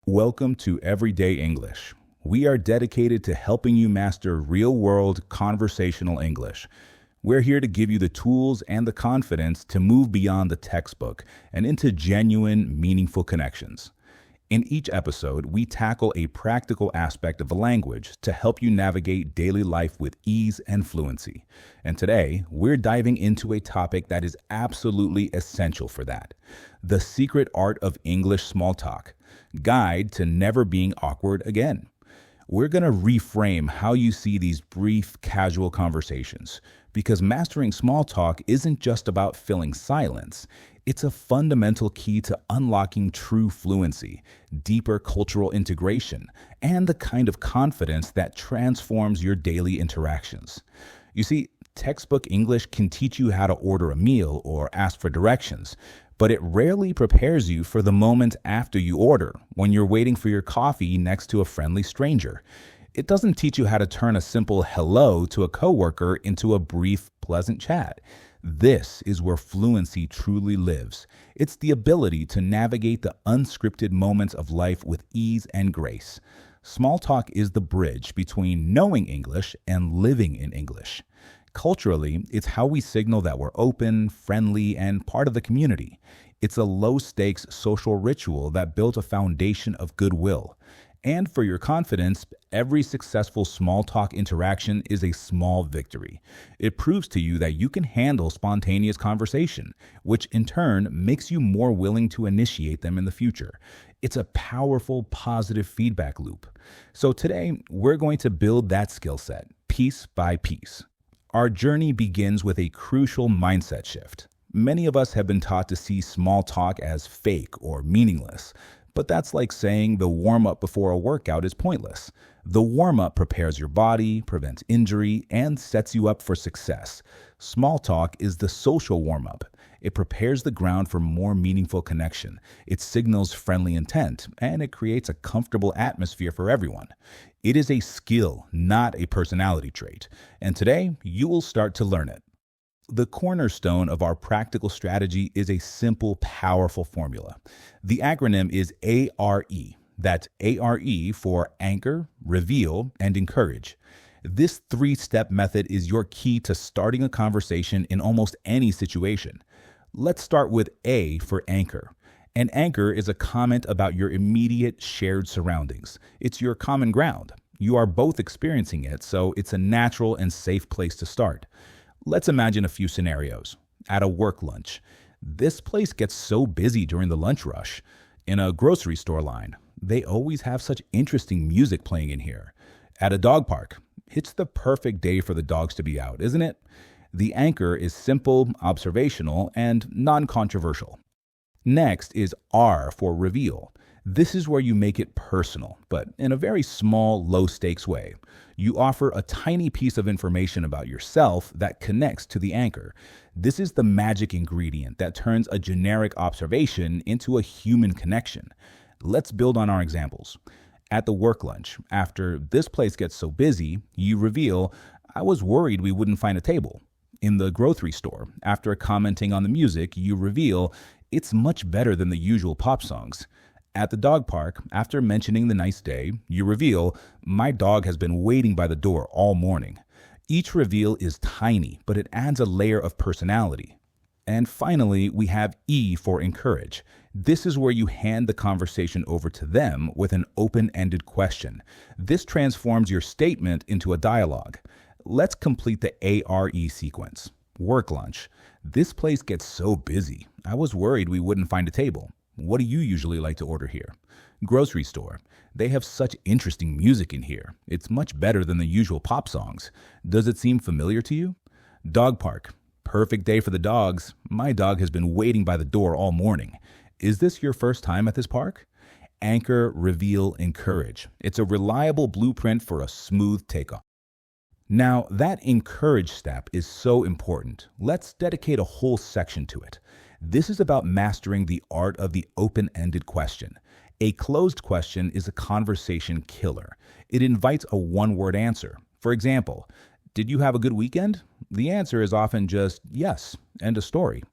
Welcome to Everyday English. We are dedicated to helping you master real-world conversational English. We're here to give you the tools and the confidence to move beyond the textbook and into genuine, meaningful connections. In each episode, we tackle a practical aspect of the language to help you navigate daily life with ease and fluency. And today, we're diving into a topic that is absolutely essential for that: the secret art of English small talk. Guide to never being awkward again. We're going to reframe how you see these brief, casual conversations, because mastering small talk isn't just about filling silence. It's a fundamental key to unlocking true fluency, deeper cultural integration, and the kind of confidence that transforms your daily interactions. You see, textbook English can teach you how to order a meal or ask for directions, but it rarely prepares you for the moment after you order, when you're waiting for your coffee next to a friendly stranger. It doesn't teach you how to turn a simple hello to a coworker into a brief, pleasant chat. This is where fluency truly lives. It's the ability to navigate the unscripted moments of life with ease and grace. Small talk is the bridge between knowing English and living in English. Culturally, it's how we signal that we're open, friendly, and part of the community. It's a low-stakes social ritual that built a foundation of goodwill. And for your confidence, every successful small talk interaction is a small victory. It proves to you that you can handle spontaneous conversation, which in turn makes you more willing to initiate them in the future. It's a powerful, positive feedback loop. So today, we're going to build that skill set, piece by piece. Our journey begins with a crucial mindset shift. Many of us have been taught to see small talk as fake or meaningless, but that's like saying the warm-up before a workout is pointless. The warm-up prepares your body, prevents injury, and sets you up for success. Small talk is the social warm-up. It prepares the ground for more meaningful connection. It signals friendly intent, and it creates a comfortable atmosphere for everyone. It is a skill, not a personality trait. And today, you will start to learn it. The cornerstone of our practical strategy is a simple, powerful formula. The acronym is ARE. That's ARE for anchor, reveal, and encourage. This three-step method is your key to starting a conversation in almost any situation. Let's start with A for anchor. An anchor is a comment about your immediate shared surroundings. It's your common ground. You are both experiencing it, so it's a natural and safe place to start. Let's imagine a few scenarios. At a work lunch, this place gets so busy during the lunch rush. In a grocery store line, they always have such interesting music playing in here. At a dog park, it's the perfect day for the dogs to be out, isn't it? The anchor is simple, observational, and non-controversial. Next is R for reveal. This is where you make it personal, but in a very small, low-stakes way. You offer a tiny piece of information about yourself that connects to the anchor. This is the magic ingredient that turns a generic observation into a human connection. Let's build on our examples. At the work lunch, after this place gets so busy, you reveal, "I was worried we wouldn't find a table." In the grocery store, after commenting on the music, you reveal, "It's much better than the usual pop songs." At the dog park, after mentioning the nice day, you reveal, "My dog has been waiting by the door all morning." Each reveal is tiny, but it adds a layer of personality. And finally, we have E for encourage. This is where you hand the conversation over to them with an open-ended question. This transforms your statement into a dialogue. Let's complete the ARE sequence. Work lunch. "This place gets so busy. I was worried we wouldn't find a table. What do you usually like to order here?" Grocery store. "They have such interesting music in here. It's much better than the usual pop songs. Does it seem familiar to you?" Dog park. "Perfect day for the dogs. My dog has been waiting by the door all morning. Is this your first time at this park?" Anchor, reveal, encourage. It's a reliable blueprint for a smooth takeoff. Now, that encourage step is so important. Let's dedicate a whole section to it. This is about mastering the art of the open-ended question. A closed question is a conversation killer. It invites a one-word answer. For example, "Did you have a good weekend?" The answer is often just yes, end of story.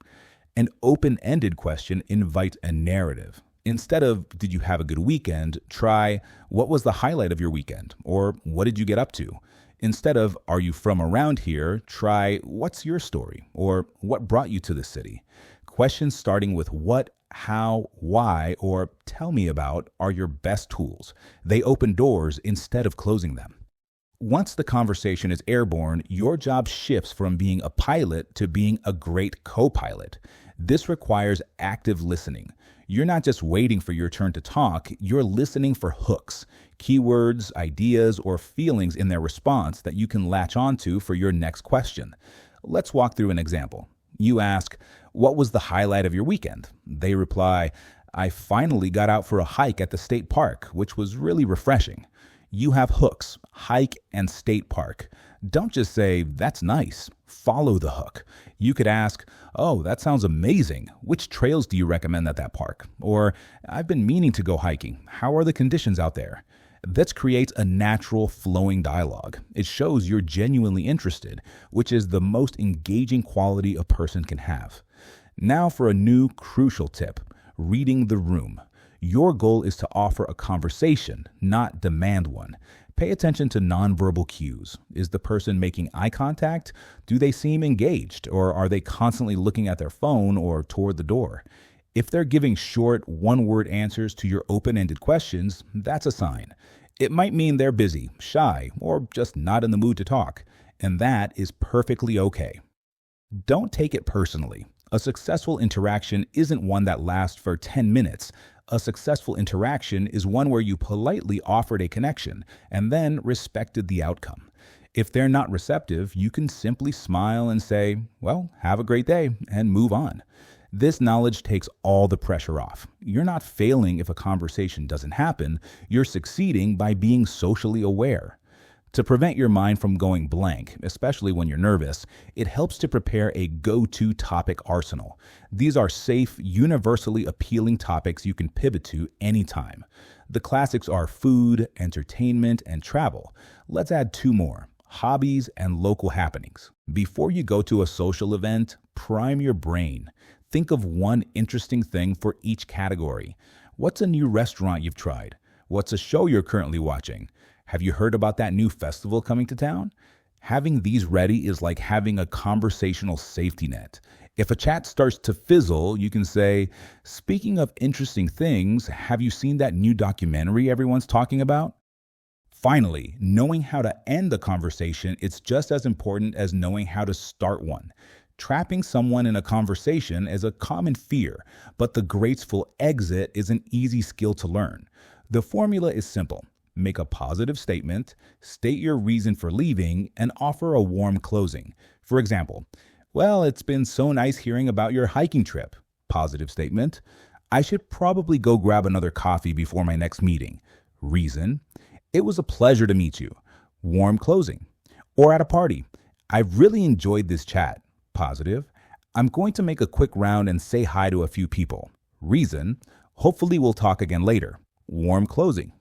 An open-ended question invites a narrative. Instead of, did you have a good weekend, try, what was the highlight of your weekend? Or what did you get up to? Instead of, are you from around here, try, what's your story? Or what brought you to the city? Questions starting with what, how, why, or tell me about are your best tools. They open doors instead of closing them. Once the conversation is airborne, your job shifts from being a pilot to being a great co-pilot. This requires active listening. You're not just waiting for your turn to talk, you're listening for hooks, keywords, ideas, or feelings in their response that you can latch onto for your next question. Let's walk through an example. You ask, what was the highlight of your weekend? They reply, I finally got out for a hike at the state park, which was really refreshing. You have hooks, hike and state park. Don't just say, that's nice. Follow the hook. You could ask, oh, that sounds amazing. Which trails do you recommend at that park? Or, I've been meaning to go hiking. How are the conditions out there? This creates a natural flowing dialogue. It shows you're genuinely interested, which is the most engaging quality a person can have. Now for a new crucial tip, reading the room. Your goal is to offer a conversation, not demand one. Pay attention to nonverbal cues. Is the person making eye contact? Do they seem engaged? Or are they constantly looking at their phone or toward the door? If they're giving short, one-word answers to your open-ended questions, that's a sign. It might mean they're busy, shy, or just not in the mood to talk, and that is perfectly okay. Don't take it personally. A successful interaction isn't one that lasts for 10 minutes. A successful interaction is one where you politely offered a connection and then respected the outcome. If they're not receptive, you can simply smile and say, well, have a great day, and move on. This knowledge takes all the pressure off. You're not failing if a conversation doesn't happen. You're succeeding by being socially aware. To prevent your mind from going blank, especially when you're nervous, it helps to prepare a go-to topic arsenal. These are safe, universally appealing topics you can pivot to anytime. The classics are food, entertainment, and travel. Let's add 2 more, hobbies and local happenings. Before you go to a social event, prime your brain. Think of one interesting thing for each category. What's a new restaurant you've tried? What's a show you're currently watching? Have you heard about that new festival coming to town? Having these ready is like having a conversational safety net. If a chat starts to fizzle, you can say, speaking of interesting things, have you seen that new documentary everyone's talking about? Finally, knowing how to end the conversation is just as important as knowing how to start one. Trapping someone in a conversation is a common fear, but the graceful exit is an easy skill to learn. The formula is simple. Make a positive statement, state your reason for leaving, and offer a warm closing. For example, well, it's been so nice hearing about your hiking trip. Positive statement. I should probably go grab another coffee before my next meeting. Reason. It was a pleasure to meet you. Warm closing. Or at a party. I've really enjoyed this chat. Positive. I'm going to make a quick round and say hi to a few people. Reason. Hopefully we'll talk again later. Warm closing.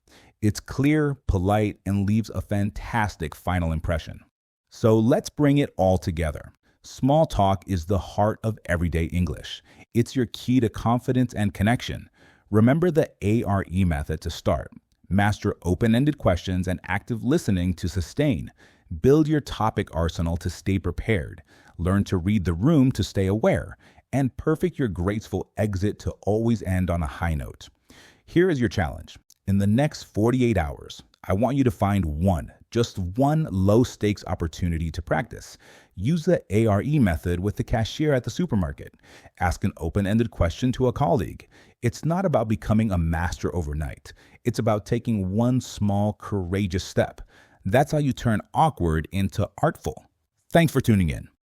It's clear, polite, and leaves a fantastic final impression. So let's bring it all together. Small talk is the heart of everyday English. It's your key to confidence and connection. Remember the ARE method to start. Master open-ended questions and active listening to sustain. Build your topic arsenal to stay prepared. Learn to read the room to stay aware. And perfect your graceful exit to always end on a high note. Here is your challenge. In the next 48 hours, I want you to find just one low-stakes opportunity to practice. Use the ARE method with the cashier at the supermarket. Ask an open-ended question to a colleague. It's not about becoming a master overnight. It's about taking one small, courageous step. That's how you turn awkward into artful. Thanks for tuning in.